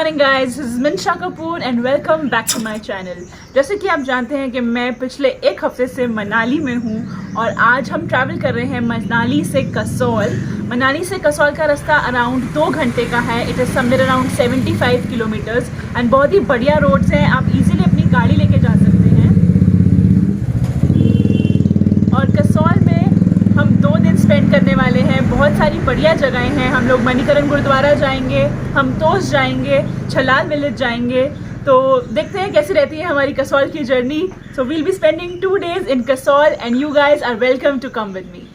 Morning guys, this is Minsha Kapoor and welcome back to my channel. जैसे कि आप जानते हैं कि मैं पिछले एक हफ्ते से मनाली में हूँ और आज हम ट्रैवल कर रहे हैं मनाली से कसौल। मनाली से कसौल का रास्ता अराउंड 2 घंटे का है। It is somewhere around 75 kilometres and बहुत ही बढ़िया रोड्स हैं। आप इजीली अपनी गाड़ी लेके जा सकते हैं। और कसौल में हम 2 दिन स्पेंड करने वाले हैं। बहुत सारी बढ़िया जगहें हैं। हम लोग मणिकरण गुरुद्वारा जाएंगे, हम तोश जाएंगे, छलाल विलेज जाएंगे। तो देखते हैं कैसी रहती है हमारी कसौल की journey. So we'll be spending 2 days in Kasol and you guys are welcome to come with me.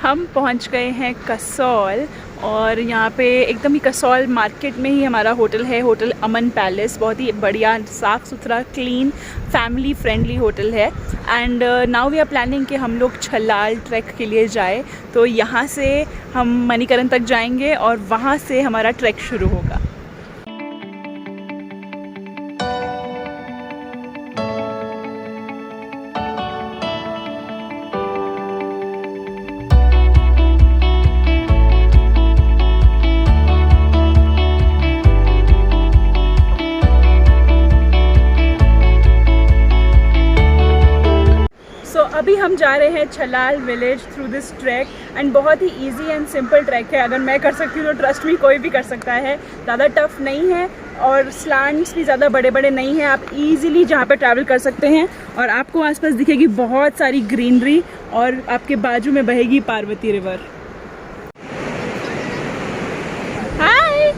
हम पहुंच गए हैं कसौल और यहाँ पे एकदम ही कसौल मार्केट में ही हमारा होटल है, होटल अमन पैलेस। बहुत ही बढ़िया, साफ़ सुथरा, क्लीन, फैमिली फ्रेंडली होटल है। And now we are planning कि हम लोग छलाल ट्रैक के लिए जाए। तो यहाँ से हम मणिकरण तक जाएंगे और वहाँ से हमारा ट्रैक शुरू होगा। अभी हम जा रहे हैं Chhalal village through this track and बहुत ही इजी एंड सिंपल ट्रैक है। अगर मैं कर सकती हूँ तो ट्रस्ट मी कोई भी कर सकता है। ज़्यादा टफ नहीं है और स्लैंट्स भी ज़्यादा बड़े बड़े नहीं हैं। आप इजीली जहाँ पे ट्रैवल कर सकते हैं और आपको आसपास दिखेगी बहुत सारी ग्रीनरी और आपके बाजू में बहेगी पार्वती रिवर। हाय,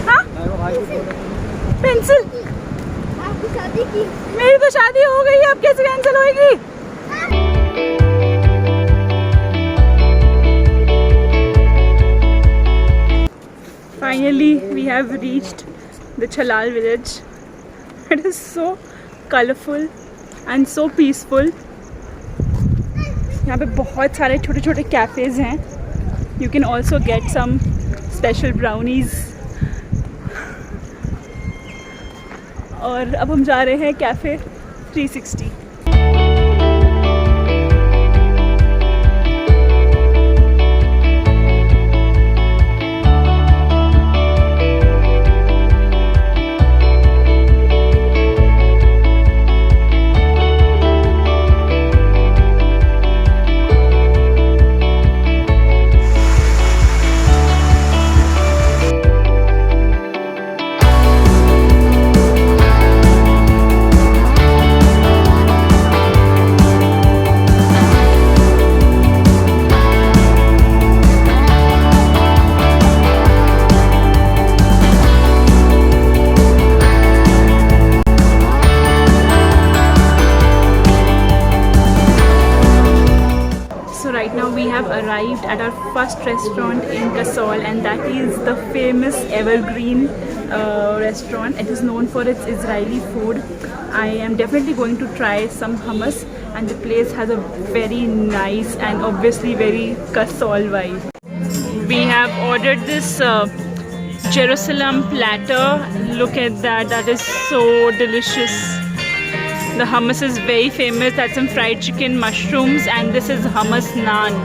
हाँ पेंसिल, शादी की मेरी तो शादी हो गई है, अब कैसे कैंसिल होएगी? Finally we have reached the Chalal village. It is so colorful and so peaceful. यहाँ पे बहुत सारे छोटे छोटे कैफेज हैं। You can also get some special brownies. और अब हम जा रहे हैं cafe 360। Right now we have arrived at our first restaurant in Kasol and that is the famous Evergreen restaurant. It is known for its Israeli food. I am definitely going to try some hummus and the place has a very nice and obviously very Kasol vibe. We have ordered this Jerusalem platter. Look at that, that is so delicious. The hummus is very famous. That's some fried chicken, mushrooms, and this is hummus naan.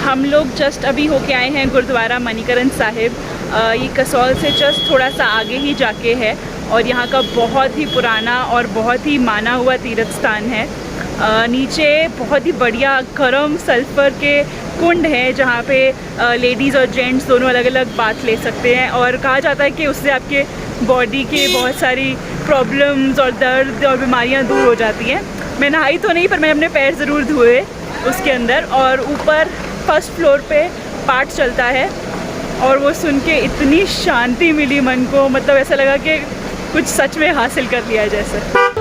हम लोग just अभी होके आए हैं गुरुद्वारा मणिकरण साहिब। ये कसौल से just थोड़ा सा आगे ही जाके है और यहाँ का बहुत ही पुराना और बहुत ही माना हुआ तीर्थ स्थान है। नीचे बहुत ही बढ़िया गर्म सल्फर के कुंड है जहाँ पे लेडीज़ और जेंट्स दोनों अलग अलग बाथ ले सकते हैं और कहा जाता है कि उससे आपके बॉडी के बहुत सारी प्रॉब्लम्स और दर्द और बीमारियाँ दूर हो जाती हैं। मैं नहाई तो नहीं पर मैंने अपने पैर ज़रूर धोए उसके अंदर, और ऊपर फर्स्ट फ्लोर पे पाठ चलता है। और वो सुन के इतनी शांति मिली मन को, मतलब ऐसा लगा कि कुछ सच में हासिल कर लिया है जैसे।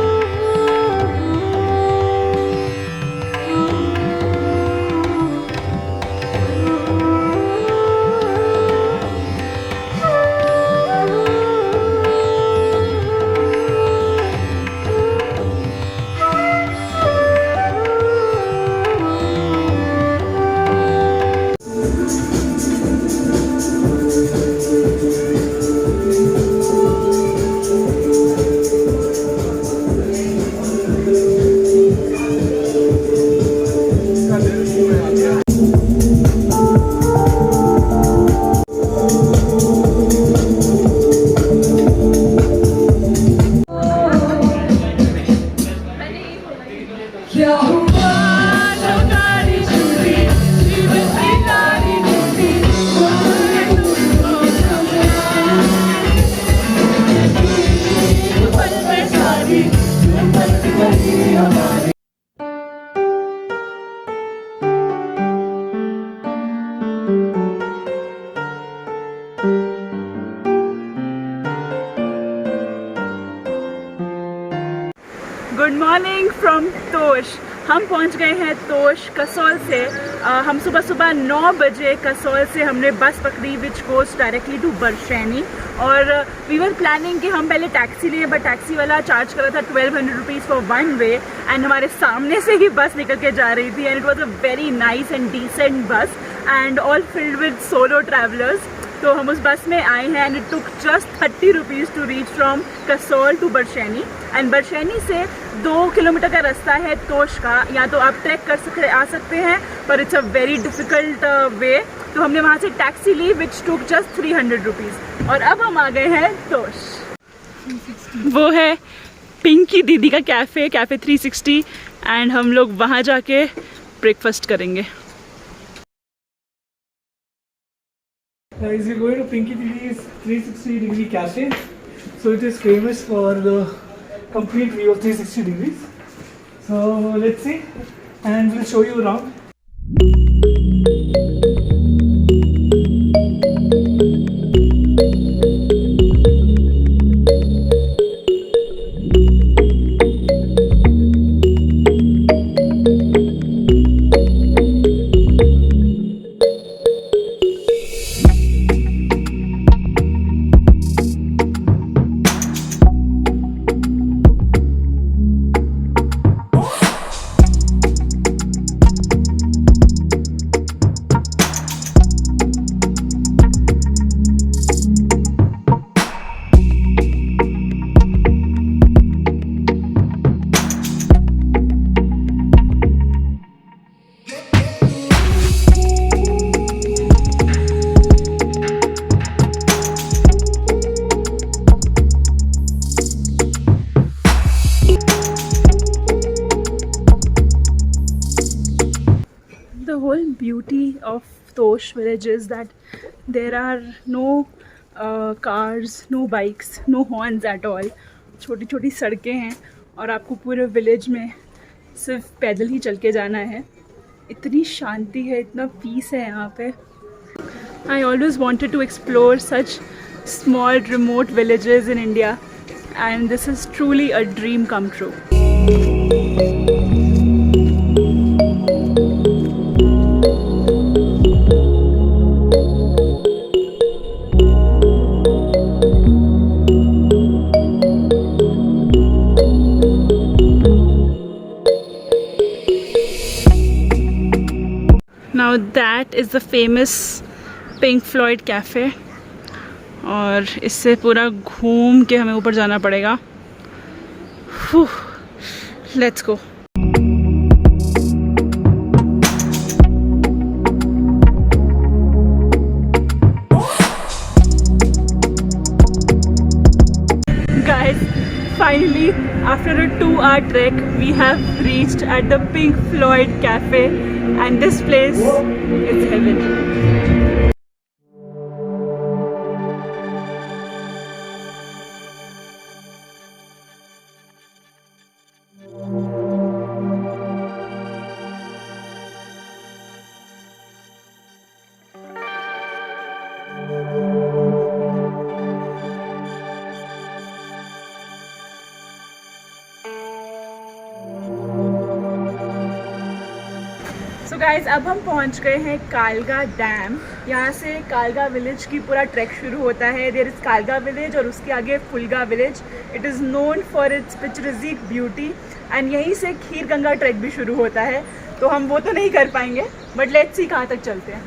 गुड मॉर्निंग फ्रॉम तोश। हम पहुंच गए हैं तोश कसौल से। हम सुबह सुबह 9 बजे कसौल से हमने बस पकड़ी विच गोज़ डायरेक्टली टू बरशैनी। और वी वर प्लानिंग कि हम पहले टैक्सी लें, बट टैक्सी वाला चार्ज कर रहा था 1200 rupees for one way, and हमारे सामने से ही बस निकल के जा रही थी, and it was a very nice and decent bus and all filled with solo travellers. तो हम उस बस में आए हैं, and it took just 30 rupees to reach from Kasol to Barshaini. And Barshaini से 2 किलोमीटर का रास्ता है तोश का। या तो आप ट्रैक कर आ सकते हैं, पर इट्स अ वेरी डिफ़िकल्ट वे। तो हमने वहाँ से टैक्सी ली विच टुक जस्ट 300 रुपीज़, और अब हम आ गए हैं तोश। वो है पिंकी दीदी का कैफ़े 360, एंड हम लोग वहाँ जाके ब्रेकफास्ट करेंगे। As you go to Pinky Didi's 360-degree cafe, so it is famous for the complete view of 360 degrees. So let's see, and we'll show you around. The whole beauty of Tosh village is that there are no cars, no bikes, no horns at all. छोटी छोटी सड़कें हैं, और आपको पूरे village में सिर्फ पैदल ही चल के जाना है। इतनी शांति है, इतना पीस है यहाँ पे। I always wanted to explore such small remote villages in India, and this is truly a dream come true. Now that is the famous Pink Floyd Cafe, और इससे पूरा घूम के हमें ऊपर जाना पड़ेगा। Let's go. Guys, finally after a 2-hour trek we have reached at the Pink Floyd Cafe, and this place is heaven. So guys अब हम पहुंच गए हैं कालगा डैम। यहाँ से कालगा विलेज की पूरा ट्रैक शुरू होता है। देयर इज़ कालगा विलेज और उसके आगे Pulga village. It is known for its picturesque beauty and यहीं से खीर गंगा ट्रैक भी शुरू होता है। तो हम वो तो नहीं कर पाएंगे बट लेट्स सी कहाँ तक चलते हैं।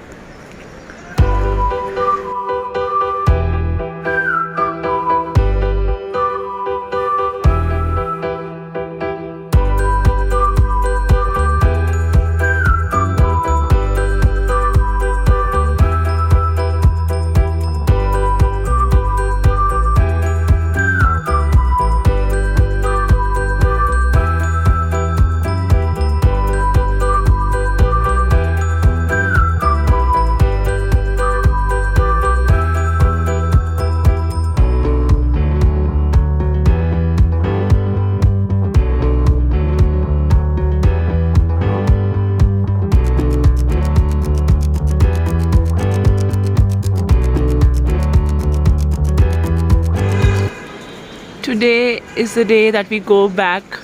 Today is the day that we go back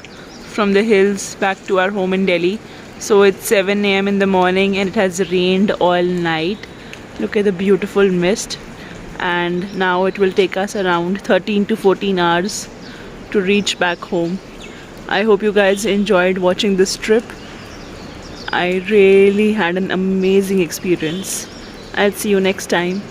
from the hills back to our home in Delhi. So it's 7 a.m. in the morning and it has rained all night. Look at the beautiful mist, and now it will take us around 13 to 14 hours to reach back home. I hope you guys enjoyed watching this trip. I really had an amazing experience. I'll see you next time.